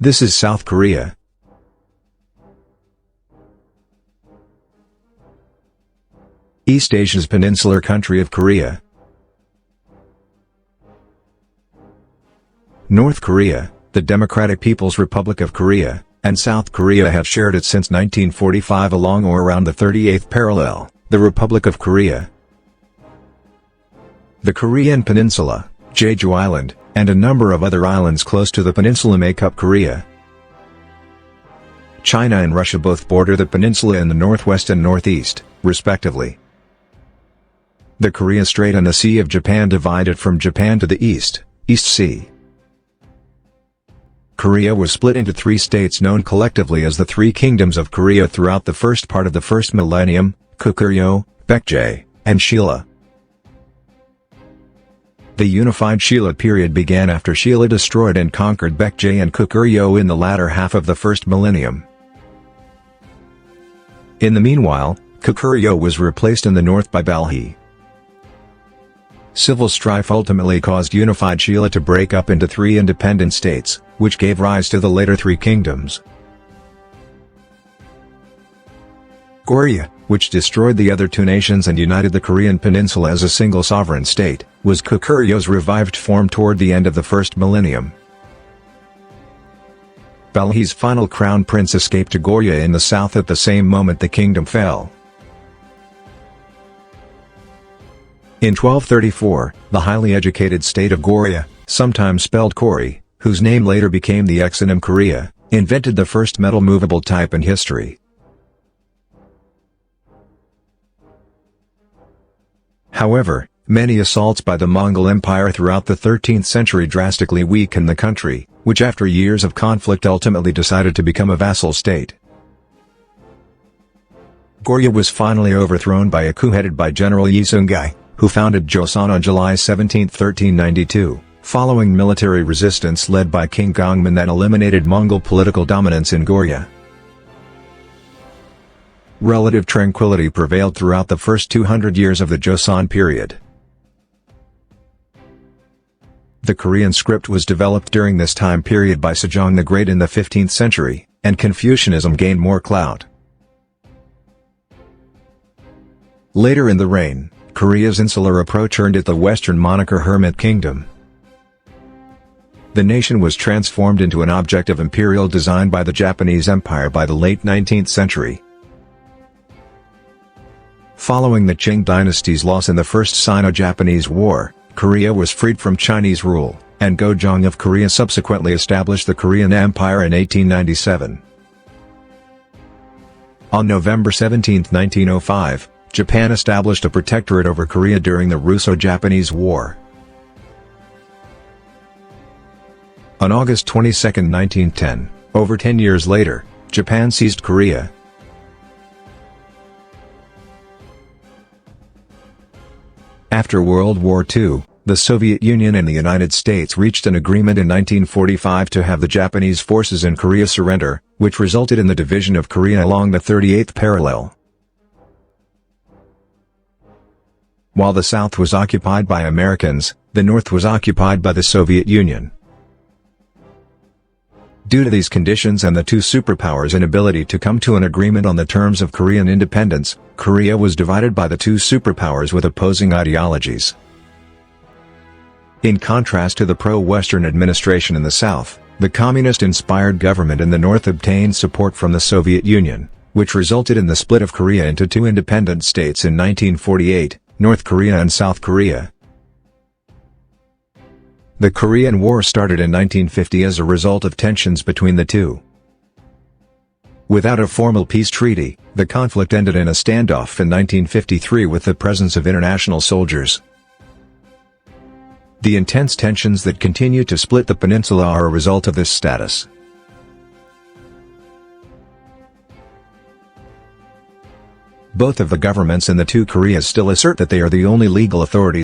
This is South Korea. East Asia's peninsular country of Korea. North Korea, the Democratic People's Republic of Korea, and South Korea have shared it since 1945 along or around the 38th parallel, the Republic of Korea. The Korean Peninsula, Jeju Island, and a number of other islands close to the peninsula make up Korea. China and Russia both border the peninsula in the northwest and northeast, respectively. The Korea Strait and the Sea of Japan divide it from Japan to the east, East Sea. Korea was split into three states known collectively as the Three Kingdoms of Korea throughout the first part of the first millennium: Goguryeo, Baekje, and Shilla. The unified Shilla period began after Shilla destroyed and conquered Baekje and Goguryeo in the latter half of the first millennium. In the meanwhile, Goguryeo was replaced in the north by Balhae. Civil strife ultimately caused unified Shilla to break up into three independent states, which gave rise to the later Three Kingdoms. Goryeo, which destroyed the other two nations and united the Korean Peninsula as a single sovereign state, was Gokuryeo's revived form toward the end of the first millennium. Balhae's final crown prince escaped to Goryeo in the south at the same moment the kingdom fell. In 1234, the highly educated state of Goryeo, sometimes spelled Kori, whose name later became the exonym Korea, invented the first metal movable type in history. However, many assaults by the Mongol Empire throughout the 13th century drastically weakened the country, which after years of conflict ultimately decided to become a vassal state. Goryeo was finally overthrown by a coup headed by General Yi Seung-gai, who founded Joseon on July 17, 1392, following military resistance led by King Gongmin that eliminated Mongol political dominance in Goryeo. Relative tranquility prevailed throughout the first 200 years of the Joseon period. The Korean script was developed during this time period by Sejong the Great in the 15th century, and Confucianism gained more clout. Later in the reign, Korea's insular approach earned it the Western moniker Hermit Kingdom. The nation was transformed into an object of imperial design by the Japanese Empire by the late 19th century. Following the Qing dynasty's loss in the First Sino-Japanese War, Korea was freed from Chinese rule, and Gojong of Korea subsequently established the Korean Empire in 1897. On November 17, 1905, Japan established a protectorate over Korea during the Russo-Japanese War. On August 22, 1910, over 10 years later, Japan seized Korea. After World War II, the Soviet Union and the United States reached an agreement in 1945 to have the Japanese forces in Korea surrender, which resulted in the division of Korea along the 38th parallel. While the South was occupied by Americans, the North was occupied by the Soviet Union. Due to these conditions and the two superpowers' inability to come to an agreement on the terms of Korean independence, Korea was divided by the two superpowers with opposing ideologies. In contrast to the pro-Western administration in the South, the communist-inspired government in the North obtained support from the Soviet Union, which resulted in the split of Korea into two independent states in 1948, North Korea and South Korea. The Korean War started in 1950 as a result of tensions between the two. Without a formal peace treaty, the conflict ended in a standoff in 1953 with the presence of international soldiers. The intense tensions that continue to split the peninsula are a result of this status. Both of the governments in the two Koreas still assert that they are the only legal authorities